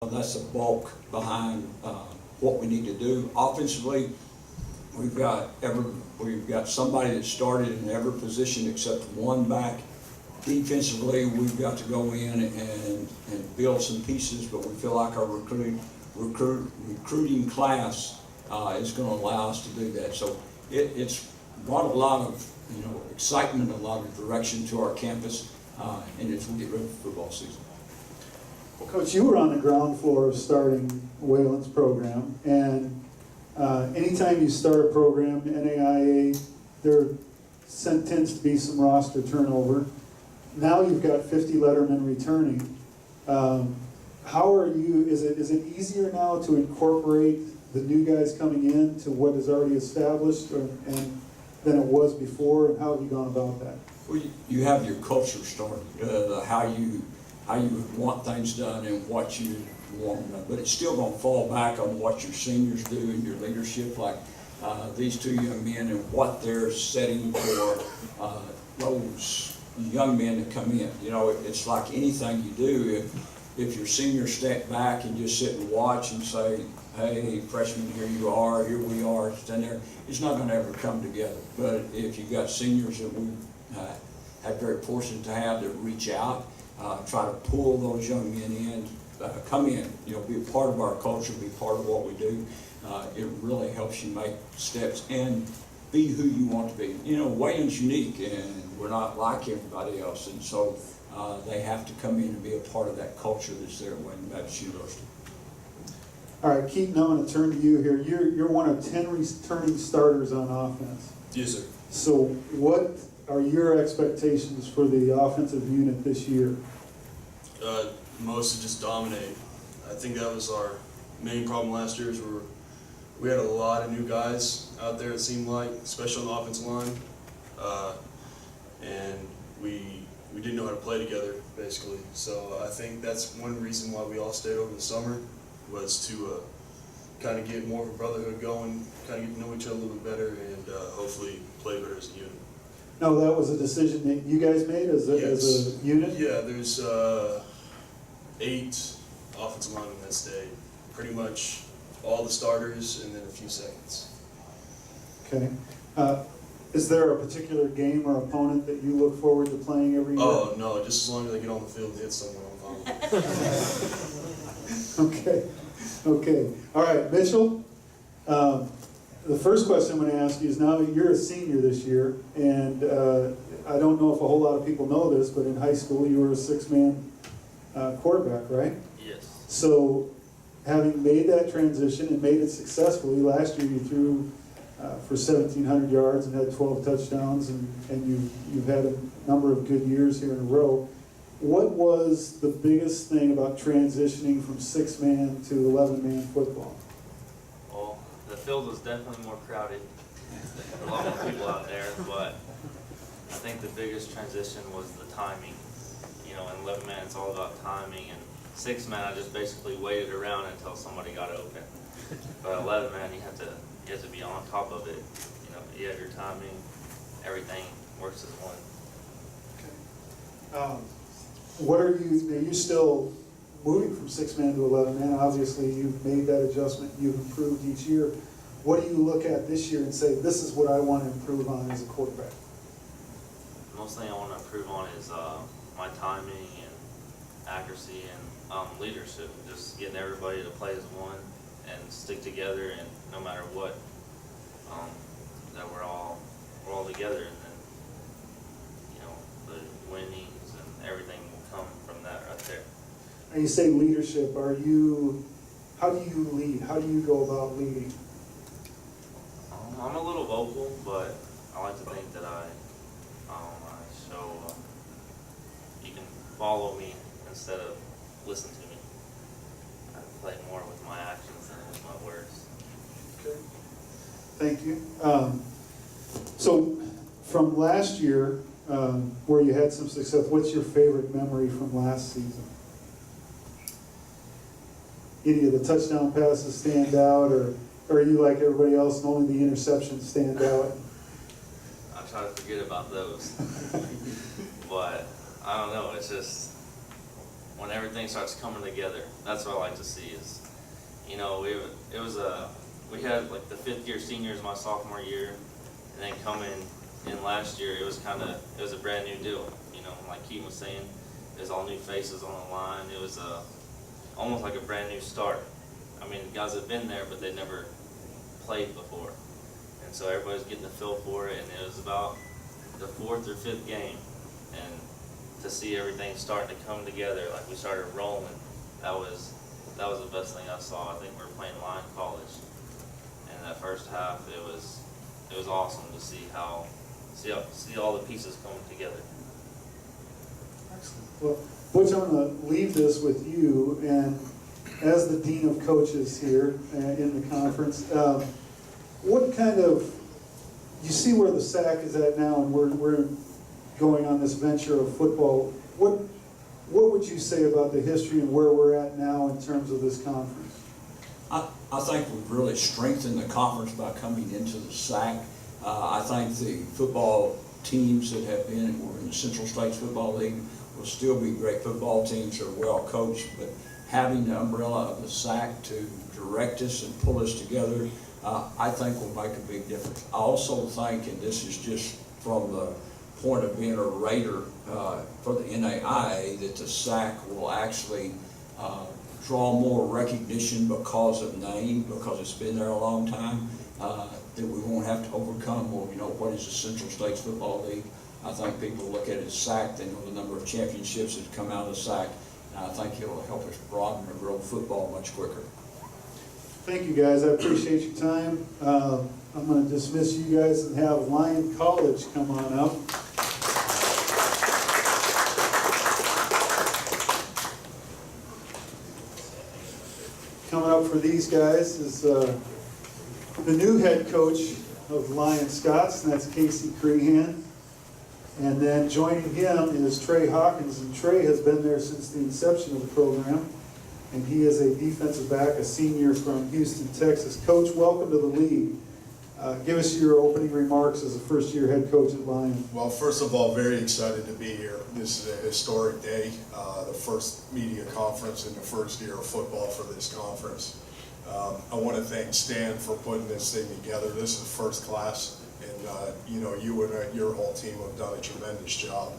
That's the bulk behind what we need to do. Offensively, we've got somebody that started in every position except one back. Defensively, we've got to go in and build some pieces, but we feel like our recruiting class is going to allow us to do that. So it's brought a lot of excitement, a lot of direction to our campus, and as we get ready for football season. Well, Coach, you were on the ground floor of starting Wayland's program, and anytime you start a program, NAIA, there tends to be some roster turnover. Now you've got 50 lettermen returning. How are you? Is it easier now to incorporate the new guys coming in to what is already established, than it was before? And how have you gone about that? Well, you have your culture started, how you want things done and what you want done. But it's still going to fall back on what your seniors do and your leadership, like these two young men and what they're setting for those young men that come in. It's like anything you do. If your seniors step back and just sit and watch and say, hey, freshmen, here you are, here we are, stand there, it's not going to ever come together. But if you've got seniors that we have very fortunate to have that reach out, try to pull those young men in, come in, be a part of our culture, be part of what we do. It really helps you make steps and be who you want to be. Wayland's unique, and we're not like everybody else, and so they have to come in and be a part of that culture that's there at Wayland Baptist University. All right, Keaton, I'm going to turn to you here. You're one of 10 returning starters on offense. Yes, sir. So what are your expectations for the offensive unit this year? Mostly just dominate. I think that was our main problem last year, is we had a lot of new guys out there, it seemed like, especially on the offensive line. And we didn't know how to play together, basically. So I think that's one reason why we all stayed over the summer, was to kind of get more of a brotherhood going, kind of get to know each other a little bit better, and hopefully play better as a unit. No, that was a decision that you guys made as a unit? Yeah, there's 8 offensive linemen that stayed. Pretty much all the starters and then a few seconds. Okay. Is there a particular game or opponent that you look forward to playing every year? Oh, no, just as long as I get on the field and hit someone, I'm fine. Okay. All right, Mitchell. The first question I'm going to ask you is, now you're a senior this year, and I don't know if a whole lot of people know this, but in high school you were a 6-man quarterback, right? Yes. So having made that transition and made it successfully, last year you threw for 1,700 yards and had 12 touchdowns, and you've had a number of good years here in a row. What was the biggest thing about transitioning from 6-man to 11-man football? Well, the field was definitely more crowded. A lot more people out there, but I think the biggest transition was the timing. In 11-man, it's all about timing, and 6-man, I just basically waited around until somebody got open. But 11-man, you have to be on top of it. You have your timing, everything works as one. Okay. Are you still moving from 6-man to 11-man? Obviously, you've made that adjustment. You've improved each year. What do you look at this year and say, this is what I want to improve on as a quarterback? Most thing I want to improve on is my timing and accuracy and leadership. Just getting everybody to play as one and stick together, and no matter what, that we're all together, and then the winnings and everything will come from that right there. And you say leadership. How do you lead? How do you go about leading? I'm a little vocal, but I like to think that I show you can follow me instead of listen to me. I play more with my actions than with my words. Okay. Thank you. So from last year, where you had some success, what's your favorite memory from last season? Any of the touchdown passes stand out, or are you like everybody else and only the interceptions stand out? I try to forget about those. But I don't know, it's just when everything starts coming together. That's what I like to see is, you know, we had like the 5th year seniors my sophomore year, and then coming in last year, it was a brand new deal. You know, like Keaton was saying, there's all new faces on the line. It was almost like a brand new start. I mean, the guys have been there, but they never played before. And so everybody's getting the feel for it, and it was about the 4th or 5th game. And to see everything starting to come together, like we started rolling, that was the best thing I saw. I think we were playing Lyon College, and that first half, it was awesome to see all the pieces coming together. Excellent. Well, Butch, I'm going to leave this with you, and as the Dean of Coaches here in the conference, what kind of, you see where the SAC is at now, and we're going on this venture of football. What would you say about the history and where we're at now in terms of this conference? I think we've really strengthened the conference by coming into the SAC. I think the football teams that have been in the Central States Football League will still be great football teams that are well coached, but having the umbrella of the SAC to direct us and pull us together, I think will make a big difference. I also think, and this is just from the point of being a Raider for the NAIA, that the SAC will actually draw more recognition because of name, because it's been there a long time, that we won't have to overcome, well, you know, what is the Central States Football League? I think people look at it as SAC, they know the number of championships that come out of the SAC, and I think it'll help us broaden and grow football much quicker. Thank you, guys. I appreciate your time. I'm going to dismiss you guys and have Lyon College come on up. Coming up for these guys is the new head coach of Lyon Scots, and that's Casey Crehan. And then joining him is Trey Hawkins, and Trey has been there since the inception of the program. And he is a defensive back, a senior from Houston, Texas. Coach, welcome to the league. Give us your opening remarks as a first-year head coach at Lyon. Well, first of all, very excited to be here. This is a historic day, the first media conference in the first year of football for this conference. I want to thank Stan for putting this thing together. This is first class, and you know, you and your whole team have done a tremendous job.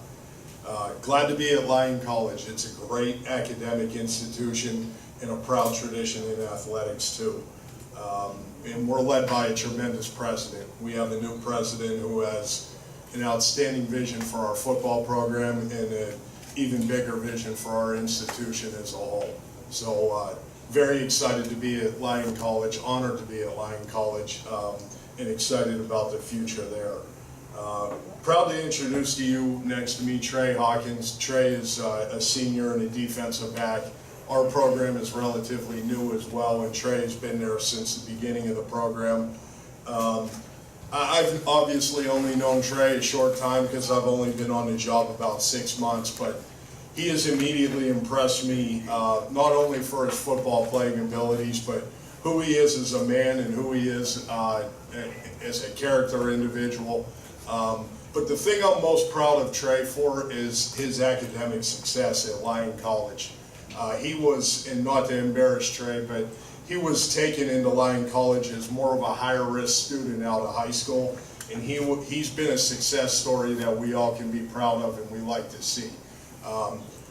Glad to be at Lyon College. It's a great academic institution and a proud tradition in athletics too. And we're led by a tremendous president. We have a new president who has an outstanding vision for our football program and an even bigger vision for our institution as a whole. So very excited to be at Lyon College, honored to be at Lyon College, and excited about the future there. Proud to introduce to you, next to me, Trey Hawkins. Trey is a senior and a defensive back. Our program is relatively new as well, and Trey has been there since the beginning of the program. I've obviously only known Trey a short time because I've only been on the job about 6 months, but he has immediately impressed me, not only for his football playing abilities, but who he is as a man and who he is as a character individual. But the thing I'm most proud of Trey for is his academic success at Lyon College. He was, and not to embarrass Trey, but he was taken into Lyon College as more of a higher risk student out of high school, and he's been a success story that we all can be proud of and we like to see.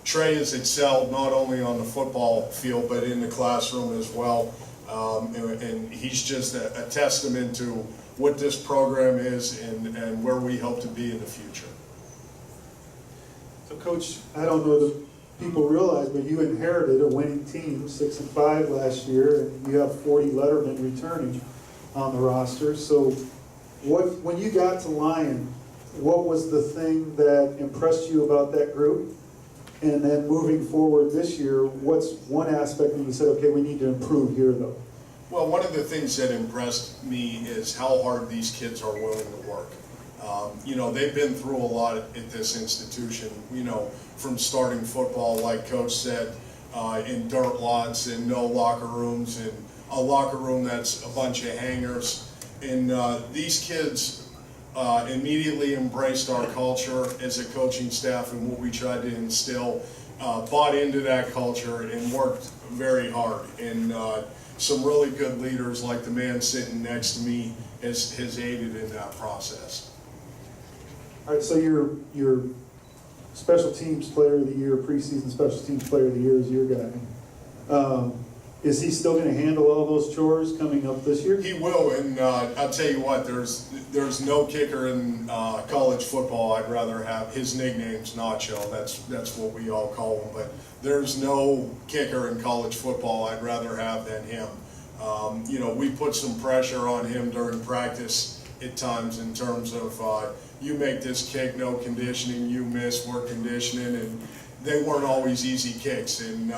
Trey has excelled not only on the football field but in the classroom as well, and he's just a testament to what this program is and where we hope to be in the future. So, Coach, I don't know that people realize, but you inherited a winning team, 6-5 last year, and you have 40 lettermen returning on the roster. So, when you got to Lyon, what was the thing that impressed you about that group? And then moving forward this year, what's one aspect that you said, okay, we need to improve here, though? Well, one of the things that impressed me is how hard these kids are willing to work. You know, they've been through a lot at this institution, you know, from starting football, like Coach said, in dirt lots and no locker rooms and a locker room that's a bunch of hangers. And these kids immediately embraced our culture as a coaching staff and what we tried to instill bought into that culture and worked very hard. And some really good leaders, like the man sitting next to me, has aided in that process. All right, so your special teams player of the year, preseason special teams player of the year is your guy. Is he still going to handle all those chores coming up this year? He will, and I'll tell you what, there's no kicker in college football I'd rather have. His nickname's Nacho, that's what we all call him, but there's no kicker in college football I'd rather have than him. You know, we put some pressure on him during practice at times in terms of you make this kick, no conditioning, you miss, we're conditioning, and they weren't always easy kicks, and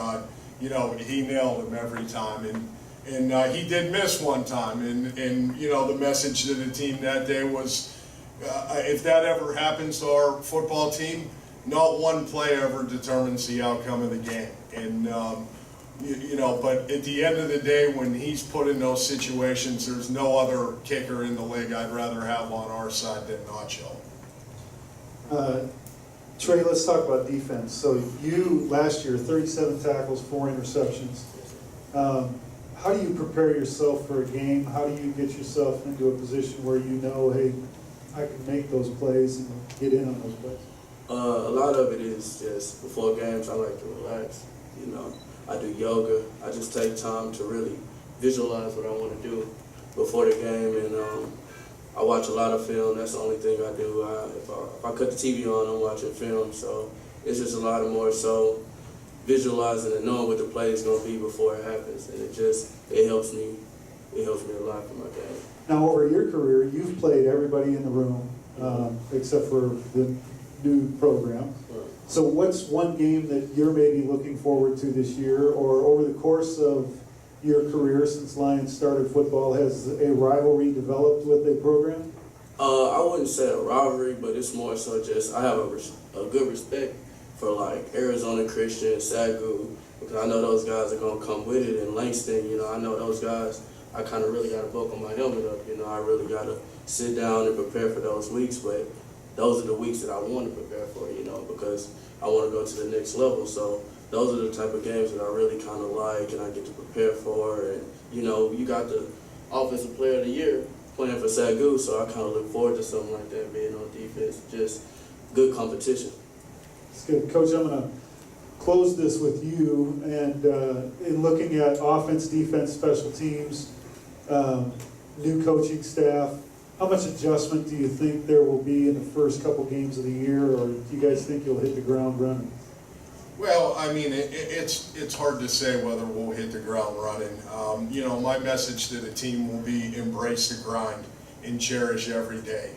you know, he nailed them every time, and he did miss one time, and you know, the message to the team that day was, if that ever happens to our football team, not one play ever determines the outcome of the game, and you know, but at the end of the day, when he's put in those situations, there's no other kicker in the league I'd rather have on our side than Nacho. Trey, let's talk about defense. So you, last year, 37 tackles, 4 interceptions. How do you prepare yourself for a game? How do you get yourself into a position where you know, hey, I can make those plays and get in on those plays? A lot of it is just before games, I like to relax. You know, I do yoga. I just take time to really visualize what I want to do before the game, and I watch a lot of film. That's the only thing I do. If I cut the TV on, I'm watching film. So it's just a lot of more so visualizing and knowing what the play is going to be before it happens, and it helps me. It helps me a lot for my game. Now, over your career, you've played everybody in the room except for the new program. Right. So what's one game that you're maybe looking forward to this year, or over the course of your career since Lions started football, has a rivalry developed with a program? I wouldn't say a rivalry, but it's more so just I have a good respect for like Arizona Christian, SAC, because I know those guys are gonna come with it, and Langston. You know, I know those guys. I kind of really got to buckle my helmet up. You know, I really got to sit down and prepare for those weeks, but those are the weeks that I want to prepare for, you know, because I want to go to the next level. So those are the type of games that I really kind of like and I get to prepare for. And, you know, you got the Offensive Player of the Year playing for SAGU, so I kind of look forward to something like that, being on defense. Just good competition. It's good. Coach, I'm going to close this with you. And in looking at offense, defense, special teams, new coaching staff, how much adjustment do you think there will be in the first couple games of the year, or do you guys think you'll hit the ground running? Well, I mean, it's hard to say whether we'll hit the ground running. You know, my message to the team will be embrace the grind and cherish every day.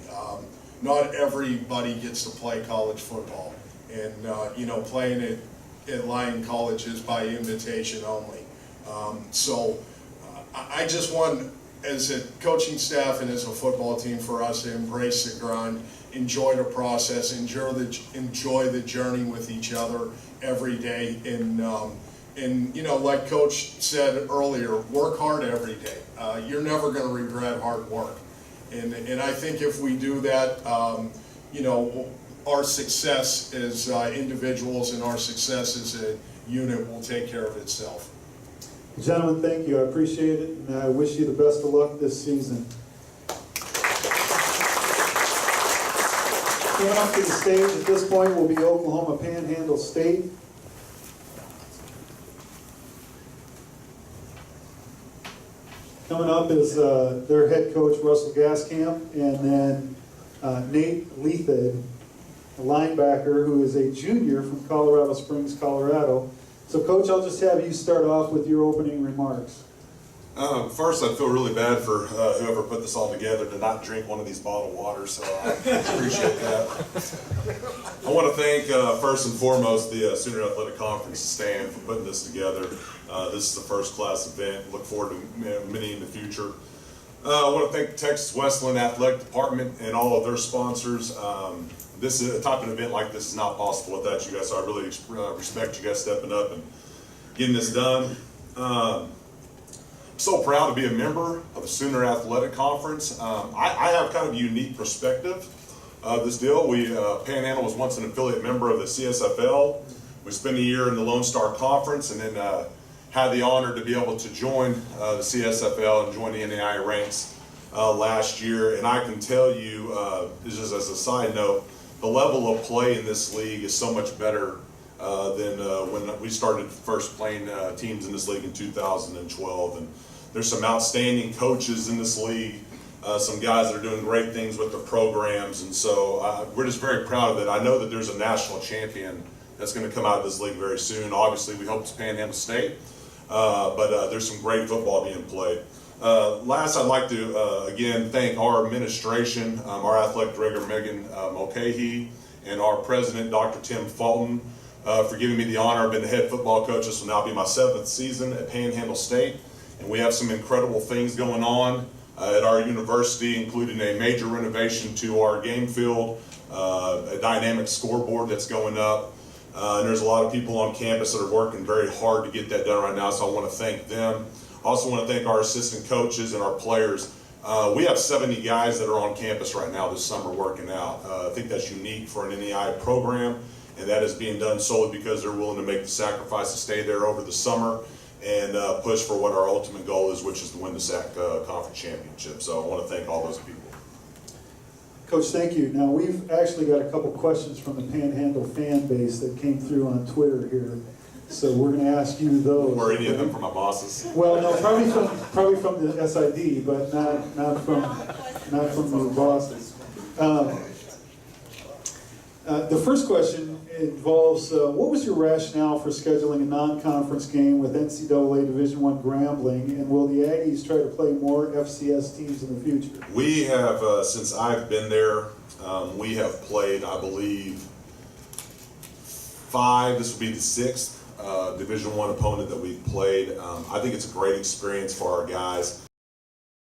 Not everybody gets to play college football, and you know, playing at Lion College is by invitation only. So I just want, as a coaching staff and as a football team, for us to embrace the grind, enjoy the process, enjoy the journey with each other every day, and you know, like Coach said earlier, work hard every day. You're never going to regret hard work, and I think if we do that, you know, our success as individuals and our success as a unit will take care of itself. Gentlemen, thank you. I appreciate it, and I wish you the best of luck this season. Coming up to the stage at this point will be Oklahoma Panhandle State. Coming up is their head coach, Russell Gaskamp, and then Nate Leathed, a linebacker who is a junior from Colorado Springs, Colorado. So, Coach, I'll just have you start off with your opening remarks. First, I feel really bad for whoever put this all together to not drink one of these bottled waters, so I appreciate that. I want to thank, first and foremost, the Sooner Athletic Conference, Stan, for putting this together. This is a first-class event. Look forward to many in the future. I want to thank the Texas Westland Athletic Department and all of their sponsors. This is a type of event like this is not possible without you guys, so I really respect you guys stepping up and getting this done. I'm so proud to be a member of the Sooner Athletic Conference. I have kind of a unique perspective of this deal. Panhandle was once an affiliate member of the CSFL. We spent a year in the Lone Star Conference, and then had the honor to be able to join the CSFL and join the NAIA ranks last year. And I can tell you, just as a side note, the level of play in this league is so much better than when we started first playing teams in this league in 2012. And there's some outstanding coaches in this league, some guys that are doing great things with the programs, and so we're just very proud of it. I know that there's a national champion that's going to come out of this league very soon. Obviously, we hope it's Panhandle State, but there's some great football being played. Last, I'd like to again thank our administration, our athletic director Megan Mulcahy, and our president Dr. Tim Fulton for giving me the honor. I've been the head football coach. This will now be my 7th season at Panhandle State, and we have some incredible things going on at our university, including a major renovation to our game field, a dynamic scoreboard that's going up. And there's a lot of people on campus that are working very hard to get that done right now, so I want to thank them. I also want to thank our assistant coaches and our players. We have 70 guys that are on campus right now this summer working out. I think that's unique for an NEI program, and that is being done solely because they're willing to make the sacrifice to stay there over the summer and push for what our ultimate goal is, which is to win the SAC Conference Championship. So I want to thank all those people. Coach, thank you. Now, we've actually got a couple questions from the Panhandle fan base that came through on Twitter here. So we're going to ask you those. Were any of them from my bosses? Well, no, probably from the SID, but not from your bosses. The first question involves, what was your rationale for scheduling a non-conference game with NCAA Division I Grambling, and will the Aggies try to play more FCS teams in the future? We have, since I've been there, we have played, I believe, 5, this will be the 6th Division I opponent that we've played. I think it's a great experience for our guys.